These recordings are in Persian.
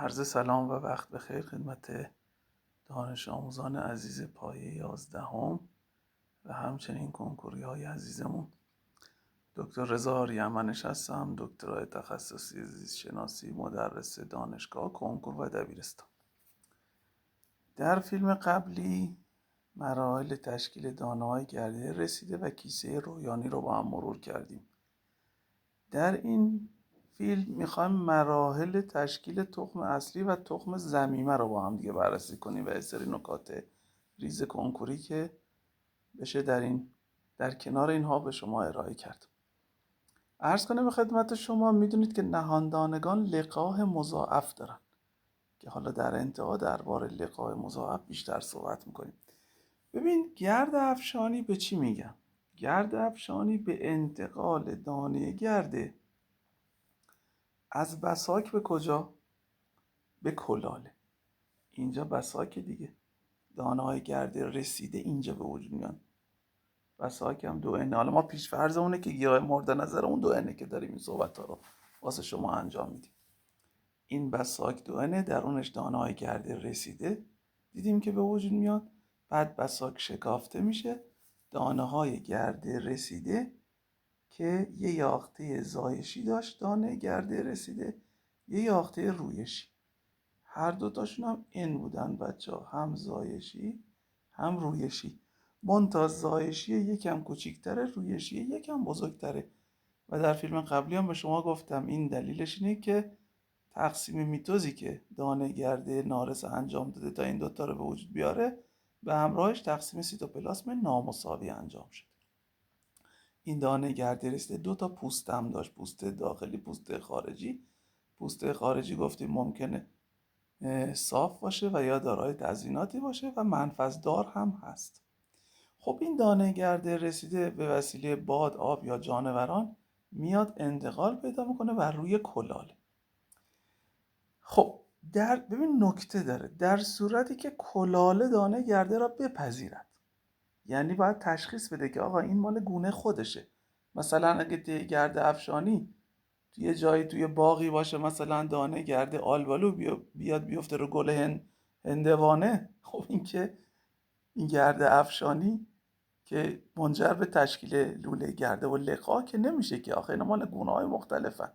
عرض سلام و وقت بخیر خدمت دانش آموزان عزیز پایه 11 و همچنین کنکوری های عزیزمون. دکتر رضا آریه‌منش هستم، دکترای تخصصی زیست شناسی، مدرس دانشگاه، کنکور و دبیرستان. در فیلم قبلی مراحل تشکیل دانه‌های گرده رسیده و کیسه رویانی رو با هم مرور کردیم. در این فیلم میخوایم مراحل تشکیل تخم اصلی و تخم ضمیمه رو با هم دیگه بررسی کنیم و یه سری نکات ریز کنکوری که بشه در کنار اینها به شما ارائه کرد. عرض کنم به خدمت شما، میدونید که نهاندانگان لقاح مضاعف دارن که حالا در انتها درباره لقاح مضاعف بیشتر صحبت میکنیم. ببین، گرد افشانی به چی میگم؟ گرد افشانی به انتقال دانه گرده از بساک به کجا؟ به کلاله. اینجا بساک دیگه، دانه های گرده رسیده اینجا به وجود میان. بساک هم 2N. حالا ما پیش فرضمونه که گیاه مورد نظر اون 2N که داریم این صحبت ها رو واسه شما انجام میدیم. این بساک 2N، درونش دانه های گرده رسیده دیدیم که به وجود میاد. بعد بساک شکافته میشه، دانه های گرده رسیده که یه یاخته زایشی داشت، دانه گرده رسیده یه یاخته رویشی، هر دوتاشون هم N بودن بچه ها، هم زایشی هم رویشی. منتها زایشی یکم کوچیکتره، رویشی یکم بزرگتره. و در فیلم قبلی هم به شما گفتم این دلیلش اینه که تقسیم میتوزی که دانه گرده نارس انجام داده تا این دوتا رو به وجود بیاره، به همراهش تقسیم سیتوپلاسم نامساوی انجام شد. این دانه گرده رسیده 2 تا پوست هم داشت، پوست داخلی، پوست خارجی. پوست خارجی گفتیم ممکنه صاف باشه و یا دارای تزییناتی باشه و منفذدار هم هست. خب این دانه گرده رسیده به وسیله باد، آب یا جانوران میاد انتقال پیدا میکنه و روی کلاله. خب ببین نکته داره، در صورتی که کلاله دانه گرده را بپذیرد، یعنی باید تشخیص بده که آقا این مال گونه خودشه. مثلا اگه گرده افشانی یه جایی توی باقی باشه، مثلا دانه گرده آلبالو بیاد بیفته رو گل هندوانه، خب این گرده افشانی که منجر به تشکیل لوله گرده و لقاح که نمیشه که، آخه اینا مال گونه های مختلفن.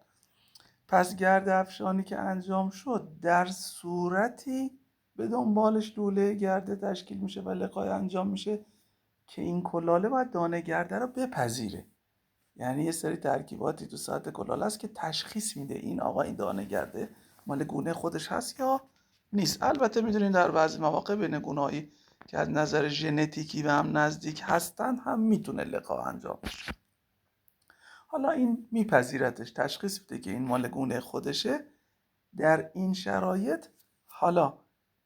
پس گرده افشانی که انجام شد در صورتی به دنبالش لوله گرده تشکیل میشه و لقاح انجام میشه که این کلاله باید دانه گرده رو بپذیره. یعنی یه سری ترکیباتی تو سطح کلاله است که تشخیص میده این آقا این دانه گرده مال گونه خودش هست یا نیست. البته میدونین در بعضی مواقع بین گونه‌هایی که از نظر ژنتیکی به هم نزدیک هستن هم میتونه لقاح انجام بشه. حالا این میپذیرتش، تشخیص میده که این مال گونه خودشه. در این شرایط حالا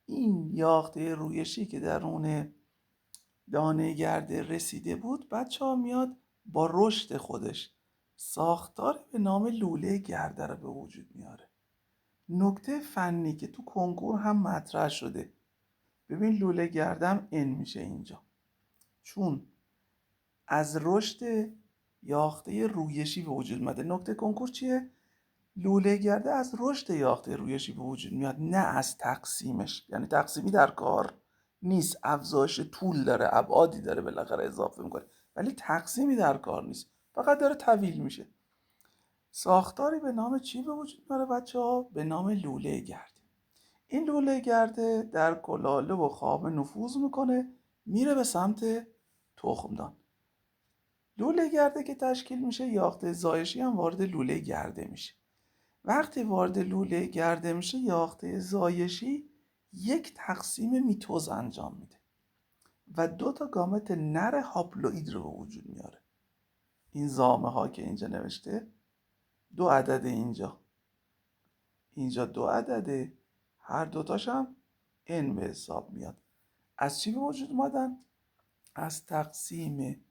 این یاخته رویشی که درون دانه گرده رسیده بود، بچه ها میاد با رشد خودش ساختاری به نام لوله گرده رو به وجود میاره. نکته فنی که تو کنکور هم مطرح شده، ببین لوله گردم N میشه اینجا، چون از رشد یاخته رویشی به وجود اومده. نکته کنکور چیه؟ لوله گرده از رشد یاخته رویشی به وجود میاد، نه از تقسیمش. یعنی تقسیمی در کار نیست، افزایش طول داره، ابعادی داره بالاخره اضافه میکنه، ولی تقسیمی در کار نیست، فقط داره طویل میشه. ساختاری به نام چی به وجود میاره بچه ها؟ به نام لوله گرده. این لوله گرده در کلاله و خوابه نفوذ میکنه، میره به سمت تخمدان. لوله گرده که تشکیل میشه، یاخته زایشی هم وارد لوله گرده میشه. وقتی وارد لوله گرده میشه، یاخته زایشی یک تقسیم میتوز انجام میده و 2 تا گامت نر هاپلوئید رو به وجود میاره. این زامه ها که اینجا نوشته 2 عدد، اینجا 2 عدده، هر دوتاش هم N به حساب میاد. از چی به وجود اومدن؟ از تقسیم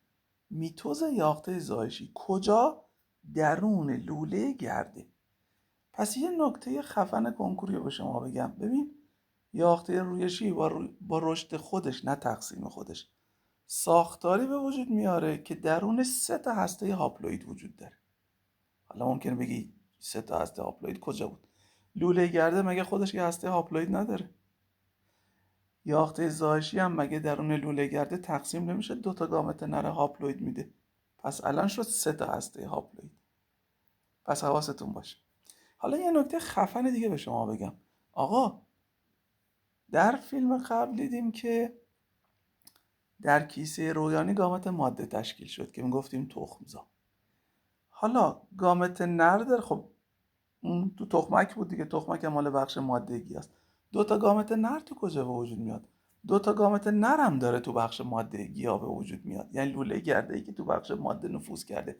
میتوز یاخته زایشی. کجا؟ درون لوله گرده. پس یه نکته خفن کنکوری به شما بگم، ببین یاخته رویشی با رشد خودش، نه تقسیم خودش، ساختاری به وجود میاره که درون 3 تا هسته هاپلوئید وجود داره. حالا ممکنه بگی 3 تا هسته هاپلوئید کجا بود؟ لوله گرده مگه خودش یه هسته هاپلوید نداره؟ یاخته زایشی هم مگه درون لوله گرده تقسیم نمیشه 2 تا گامت نر هاپلوید میده؟ پس الان شد 3 تا هسته هاپلوید. پس حواستون باشه. حالا یه نکته خفن دیگه به شما بگم. آقا در فیلم قبل دیدیم که در کیسه رویانی گامت ماده تشکیل شد که میگفتیم تخمزا. حالا گامت نر داره، خب اون تو تخمک بود دیگه، تخمک مال بخش ماده‌گی است. 2 تا گامت نر تو کجا به وجود میاد؟ 2 تا گامت نر هم داره تو بخش ماده‌گی ها به وجود میاد، یعنی لوله گرده ای که تو بخش ماده نفوذ کرده.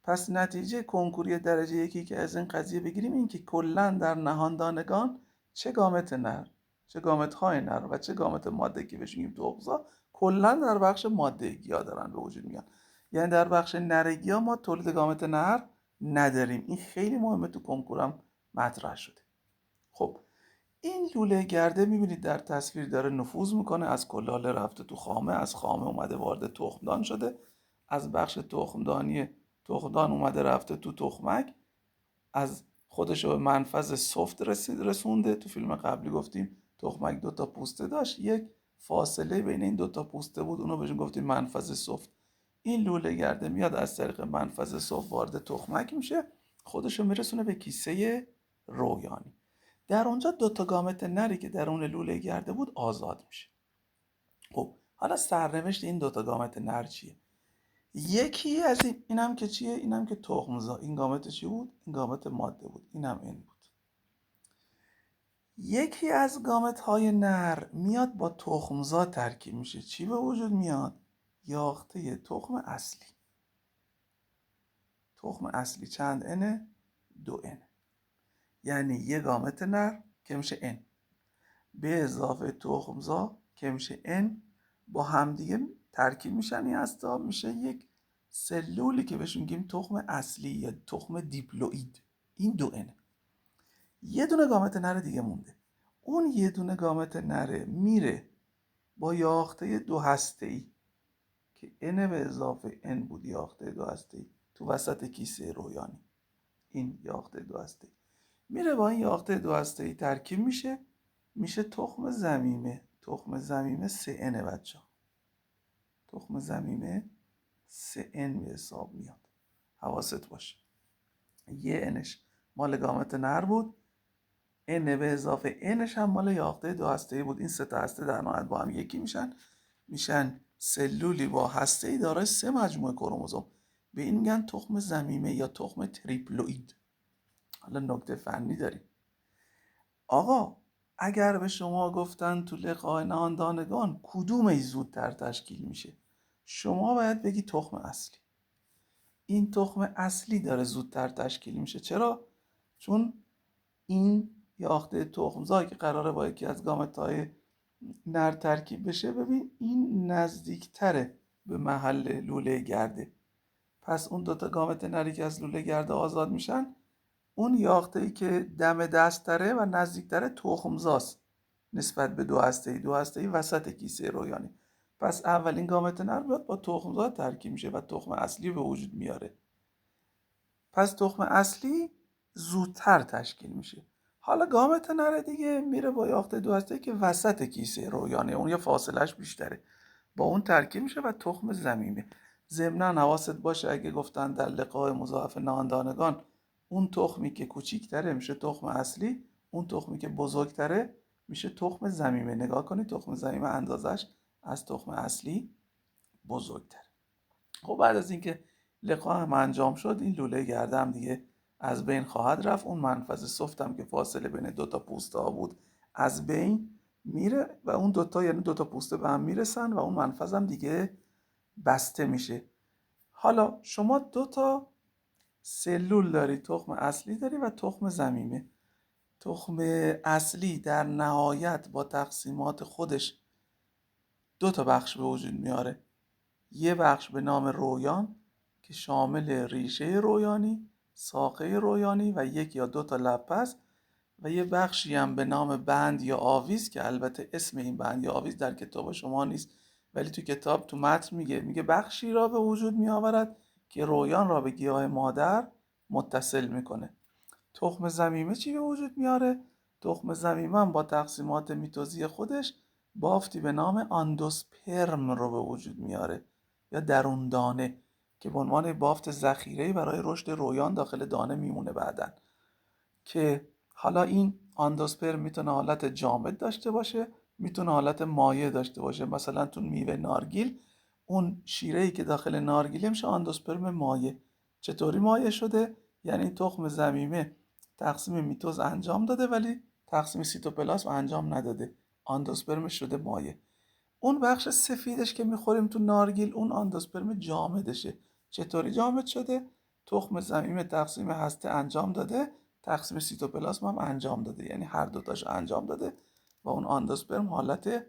پس نتیجه کنکوری درجه یکی که از این قضیه بگیریم این که کلا در نهاندانگان چه گامت نر، چه گامت های نر و چه گامت ماده که بهش میگیم تخمزا، کلا در بخش ماده‌گی ها دارن به وجود میان. یعنی در بخش نرگی ها ما تولید گامت نر نداریم. این خیلی مهمه، تو کنکورم مطرح شده. خب این لوله گرده میبینید در تصویر داره نفوذ میکنه، از کلاله رفته تو خامه، از خامه اومده وارد تخمدان شده، از بخش تخمدان اومده رفته تو تخمک، از خودش به منفذ سفت رسونده. تو فیلم قبلی گفتیم تخمک 2 تا پوسته داشت، یک فاصله بین این 2 تا پوسته بود، اونو بهش گفتیم منفذ سفت. این لوله گرده میاد از طریق منفذ سفت وارد تخمک میشه، خودشو میرسونه به کیسه رویانی. در اونجا 2 تا گامت نری که در اون لوله گرده بود آزاد میشه. خب حالا سرنوشت این 2 تا گامت نر چیه؟ یکی از اینم که چیه؟ اینم که تخمزا. این گامت چی بود؟ این گامت ماده بود، اینم این بود. یکی از گامت های نر میاد با تخمزا ترکیب میشه. چی به وجود میاد؟ یاخته تخم اصلی. تخم اصلی چند انه؟ 2 انه. یعنی یه گامت نر که میشه ان به اضافه تخمزا که میشه ان، با همدیگه ترکیب میشن. این هستا میشه یک سلولی که بهش میگیم تخم اصلی یا تخم دیپلوئید. این 2 انه. یه دونه گامت نر دیگه مونده. اون یه دونه گامت نره میره با یاخته 2 هسته‌ای که n به اضافه n بود، یاخته 2 هسته‌ای تو وسط کیسه رویانی. این یاخته 2 هسته‌ای میره با این یاخته 2 هسته‌ای ترکیب میشه تخم ضمیمه. تخم ضمیمه 3n بچه‌ها. تخم ضمیمه 3n به حساب میاد. حواست باشه. یه انش مال گامت نر بود، n به اضافه nش هم مال یاخته 2 هسته‌ای بود. این 3 تا هسته در نهایت با هم یکی میشن سلولی با هسته‌ای دارای 3 مجموعه کروموزوم. به این میگن تخم ضمیمه یا تخم تریپلوئید. حالا نکته فنی داریم. آقا اگر به شما گفتن تو لقاء نهاندانگان کدوم ای زودتر تشکیل میشه، شما باید بگی تخم اصلی. این تخم اصلی داره زودتر تشکیل میشه. چرا؟ چون این یاخته تخمزایی که قراره با یکی از گامت‌های نر ترکیب بشه، ببین این نزدیکتره به محل لوله گرده. پس اون 2 تا گامت نری که از لوله گرده آزاد میشن، اون یاخته‌ای که دم دست‌تره و نزدیکتره تخمزاست نسبت به 2 هسته‌ای. 2 هسته‌ای وسط کیسه رویانی. پس اولین گامت نر بیاد با تخمزا ترکیب میشه و تخم اصلی به وجود میاره. پس تخم اصلی زودتر تشکیل میشه. حالا گامت نر دیگه میره با یاخته 2 هسته‌ای که وسط کیسه رویانی، اون یه فاصلهش بیشتره، با اون ترکیب میشه و تخم ضمیمه. ضمناً حواست باشه اگه گفتن در لقاء مضاعف نهاندانگان اون تخمی که کوچیک‌تره میشه تخم اصلی، اون تخمی که بزرگتره میشه تخم ضمیمه. نگاه کنید تخم ضمیمه اندازش از تخم اصلی بزرگتره. خب بعد از اینکه لقاء هم انجام شد، این لوله گرده هم دیگه از بین خواهد رفت. اون منفذ سفت هم که فاصله بین 2 تا پوسته ها بود از بین میره و اون 2 تا، یعنی 2 تا پوسته به هم میرسن و اون منفذ هم دیگه بسته میشه. حالا شما 2 تا سلول داری، تخم اصلی داری و تخم ضمیمه. تخم اصلی در نهایت با تقسیمات خودش 2 تا بخش به وجود میاره. یه بخش به نام رویان که شامل ریشه رویانی، ساقه رویانی و 1 یا 2 تا لپه است، و یه بخشی هم به نام بند یا آویز که البته اسم این بند یا آویز در کتاب شما نیست، ولی تو کتاب تو متن میگه بخشی را به وجود میآورد که رویان را به گیاه مادر متصل میکنه. تخم ضمیمه چی به وجود میاره؟ تخم ضمیمه هم با تقسیمات میتوزی خودش بافتی به نام آندوسپرم رو به وجود میاره یا درون دانه که به عنوان بافت ذخیره‌ای برای رشد رویان داخل دانه میمونه بعدن، که حالا این آندوسپرم میتونه حالت جامد داشته باشه، میتونه حالت مایع داشته باشه. مثلا تو میوه نارگیل اون شیره‌ای که داخل نارگیله میشه آندوسپرم مایع. چطوری مایع شده؟ یعنی تخم ضمیمه تقسیم میتوز انجام داده ولی تقسیم سیتوپلاسم انجام نداده، آندوسپرمش شده مایع. اون بخش سفیدش که میخوریم تو نارگیل اون آندوسپرم جامدشه. چطوری جامد شده؟ تخم ضمیمه تقسیم هسته انجام داده، تقسیم سیتوپلاسم هم انجام داده، یعنی هر دوتاش انجام داده و اون آندوسپرم حالت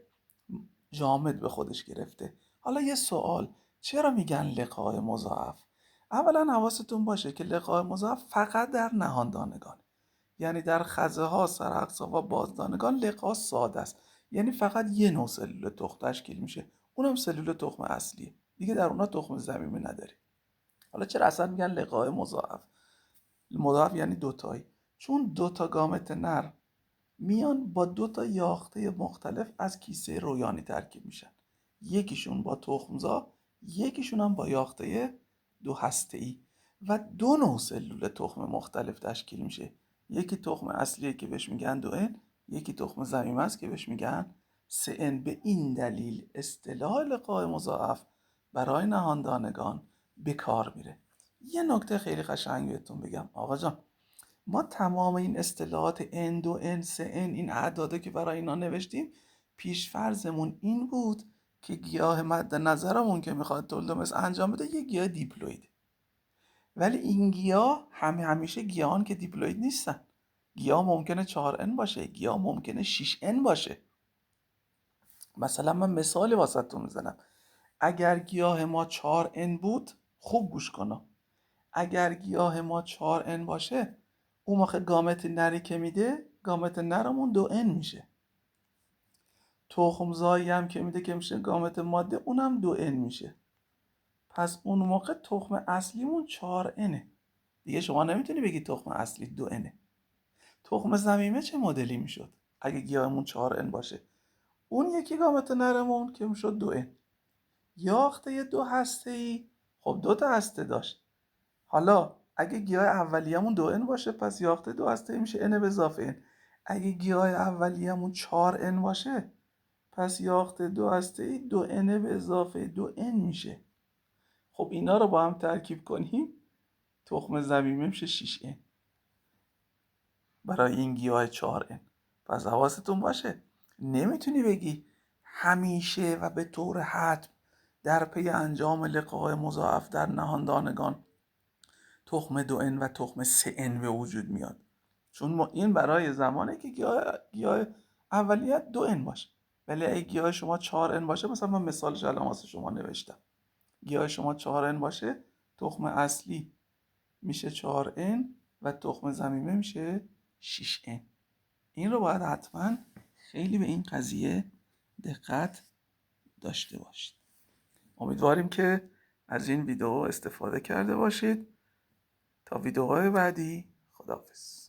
جامد به خودش گرفته. حالا یه سوال، چرا میگن لقاح مضاعف؟ اولا حواستون باشه که لقاح مضاعف فقط در نهاندانگان، یعنی در خزه ها، سرعکس‌ها و بازدانگان لقاح ساده است، یعنی فقط یه نوع سلول تخم تشکیل میشه، اونم سلول تخم اصلیه، دیگه در اونها تخم ضمیمه نداری. حالا چرا اصلا میگن لقاح مضاعف؟ مضاعف یعنی دوتایی، چون دوتا گامت نر میان با دوتا یاخته مختلف از کیسه رویانی ترکیب میشن، یکیشون با تخمزا، یکیشون هم با یاخته دو هسته‌ای و دو نوع سلول تخم مختلف تشکیل میشه. یکی تخم اصلیه که بهش میگن 2N، یکی تخم ضمیمه است که بهش میگن 3N. به این دلیل اصطلاح لقاح مضاعف برای نهاندانگان به کار میره. یه نکته خیلی قشنگ بهتون بگم آقا جان، ما تمام این اصطلاحات N2 N3 N این اعداده که برای اینا نوشتیم پیشفرضمون این بود که گیاه مد نظرمون که میخواد تولد مثل انجام بده یه گیاه دیپلویده، ولی این گیاه همیشه گیاهان که دیپلوید نیستن. گیاه ممکنه 4N باشه، گیاه ممکنه 6N باشه. مثلا من مثالی واسهتون میزنم، اگر گیاه ما 4N بود، خوب گوش کن، اگر گیاه ما 4N باشه اون موقع گامت نری که میده، گامت نرمون 2N میشه. تخمزایی هم که میده که میشه گامت ماده، اونم 2N میشه. پس اون موقع تخم اصلیمون 4N. دیگه شما نمیتونی بگی تخم اصلی 2N. تخم ضمیمه چه مدلی میشد اگه گیاهمون 4N باشه؟ اون یکی گامت نرمون که میشد 2N. یاخته دو هسته‌ای، خب دو تا هسته داشت. حالا اگه گیاه اولیه‌مون 2N باشه پس یاخته دو هسته‌ای میشه N به اضافه N. اگه گیاه اولیه‌مون 4N باشه پس یاخته دو هسته‌ای 2N به اضافه 2N میشه. خب اینا رو با هم ترکیب کنیم تخم ضمیمه میشه 6N برای این گیاه 4N. پس حواستون باشه نمیتونی بگی همیشه و به طور حتم در پی انجام لقاح مضاعف در نهاندانگان تخم 2N و تخم 3N به وجود میاد، چون این برای زمانه که گیاه اولیت 2N باشه. ولی اگه گیاه شما 4N باشه، مثلا من مثالش الان واسه شما نوشتم، گیاه شما 4N باشه تخم اصلی میشه 4N و تخم ضمیمه میشه 6N. این رو باید حتما خیلی به این قضیه دقت داشته باشید. امیدواریم که از این ویدیو استفاده کرده باشید. تا ویدیوهای بعدی، خداحافظ.